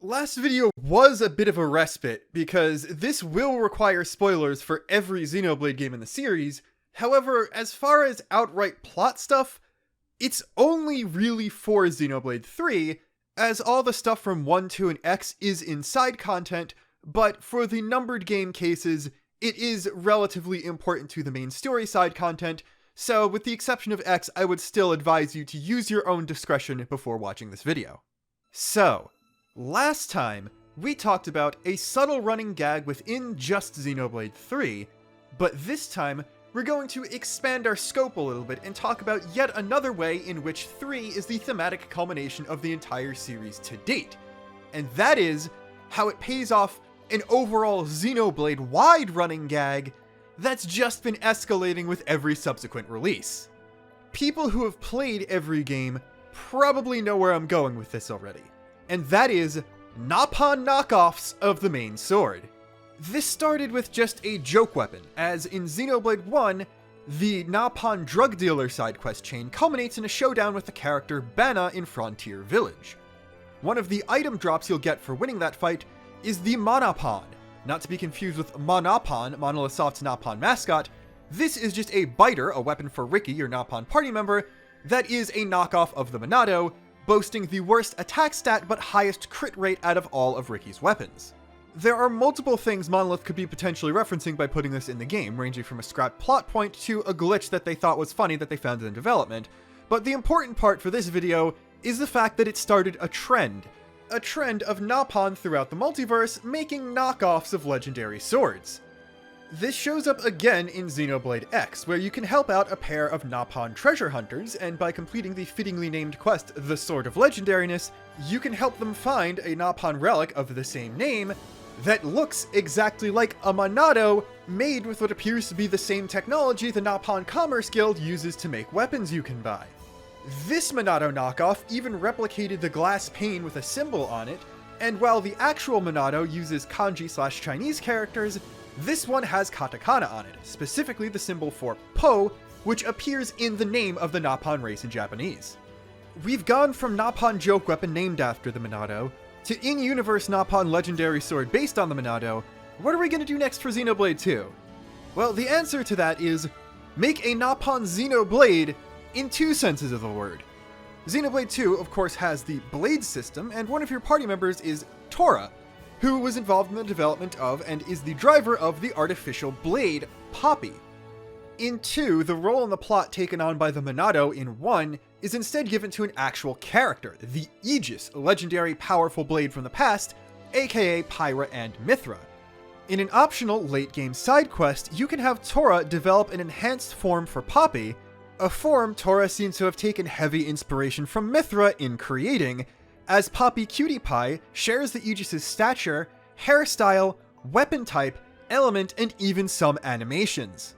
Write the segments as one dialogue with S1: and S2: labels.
S1: Last video was a bit of a respite, because this will require spoilers for every Xenoblade game in the series. However, as far as outright plot stuff, it's only really for Xenoblade 3, as all the stuff from 1, 2, and X is inside content, but for the numbered game cases, it is relatively important to the main story side content, so with the exception of X, I would still advise you to use your own discretion before watching this video. So, last time, we talked about a subtle running gag within just Xenoblade 3, but this time, we're going to expand our scope a little bit and talk about yet another way in which 3 is the thematic culmination of the entire series to date. And that is how it pays off an overall Xenoblade-wide running gag that's just been escalating with every subsequent release. People who have played every game probably know where I'm going with this already, and that is Nopon knockoffs of the main sword. This started with just a joke weapon, as in Xenoblade 1, the Nopon drug dealer side quest chain culminates in a showdown with the character Banna in Frontier Village. One of the item drops you'll get for winning that fight is the Monopon, not to be confused with Monopon, Monolith Soft's Nopon mascot. This is just a biter, a weapon for Ricky, your Nopon party member, that is a knockoff of the Monado, boasting the worst attack stat but highest crit rate out of all of Ricky's weapons. There are multiple things Monolith could be potentially referencing by putting this in the game, ranging from a scrapped plot point to a glitch that they thought was funny that they found in development, but the important part for this video is the fact that it started a trend of Nopon throughout the multiverse making knockoffs of legendary swords. This shows up again in Xenoblade X, where you can help out a pair of Nopon treasure hunters, and by completing the fittingly named quest, The Sword of Legendariness, you can help them find a Nopon relic of the same name that looks exactly like a Monado, made with what appears to be the same technology the Nopon Commerce Guild uses to make weapons you can buy. This Monado knockoff even replicated the glass pane with a symbol on it, and while the actual Monado uses kanji/Chinese characters, this one has katakana on it, specifically the symbol for Po, which appears in the name of the Nopon race in Japanese. We've gone from Nopon joke weapon named after the Monado, to in-universe Nopon legendary sword based on the Monado. What are we going to do next for Xenoblade 2? Well, the answer to that is, make a Nopon Xenoblade in two senses of the word. Xenoblade 2, of course, has the blade system, and one of your party members is Tora, who was involved in the development of and is the driver of the artificial blade, Poppi. In 2, the role in the plot taken on by the Monado in 1 is instead given to an actual character, the Aegis, a legendary powerful blade from the past, aka Pyra and Mithra. In an optional late-game side quest, you can have Tora develop an enhanced form for Poppi, a form Tora seems to have taken heavy inspiration from Mithra in creating, as Poppi Cutie Pie shares the Aegis' stature, hairstyle, weapon type, element, and even some animations.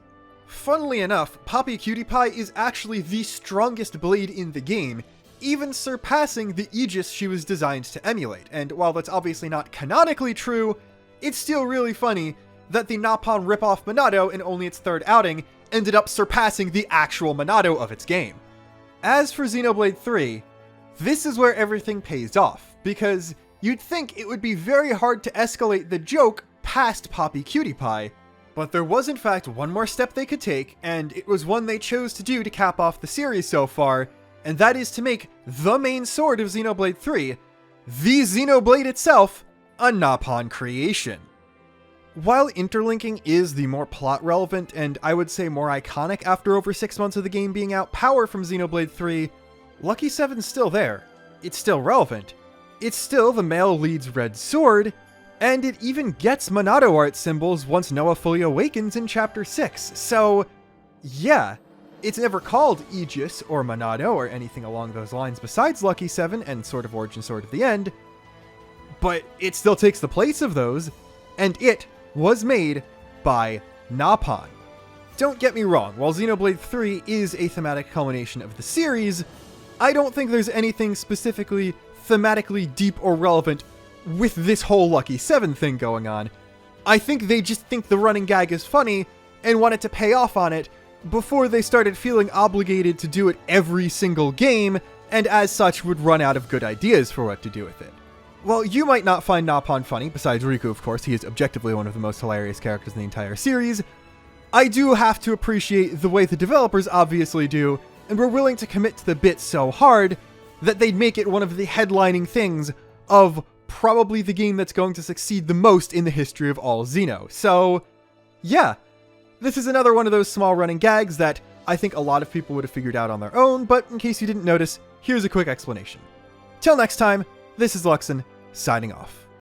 S1: Funnily enough, Poppi Cutie Pie is actually the strongest blade in the game, even surpassing the Aegis she was designed to emulate, and while that's obviously not canonically true, it's still really funny that the Nopon ripoff Monado in only its third outing ended up surpassing the actual Monado of its game. As for Xenoblade 3, this is where everything pays off, because you'd think it would be very hard to escalate the joke past Poppi Cutie Pie, but there was in fact one more step they could take, and it was one they chose to do to cap off the series so far, and that is to make the main sword of Xenoblade 3, the Xenoblade itself, a Nopon creation. While interlinking is the more plot-relevant and I would say more iconic after over 6 months of the game being out power from Xenoblade 3, Lucky 7's still there, it's still relevant, it's still the male lead's red sword, and it even gets Monado art symbols once Noah fully awakens in Chapter 6, so yeah, it's never called Aegis or Monado or anything along those lines besides Lucky 7 and Sword of Origin, Sword of the End, but it still takes the place of those, and it was made by Nopon. Don't get me wrong, while Xenoblade 3 is a thematic culmination of the series, I don't think there's anything specifically thematically deep or relevant with this whole Lucky 7 thing going on. I think they just think the running gag is funny and wanted to pay off on it before they started feeling obligated to do it every single game, and as such would run out of good ideas for what to do with it. while you might not find Nopon funny, besides Riku of course, he is objectively one of the most hilarious characters in the entire series, I do have to appreciate the way the developers obviously do, and were willing to commit to the bit so hard that they'd make it one of the headlining things of probably the game that's going to succeed the most in the history of all Xeno. So, yeah, this is another one of those small running gags that I think a lot of people would have figured out on their own, but in case you didn't notice, here's a quick explanation. Till next time, this is Luxon, signing off.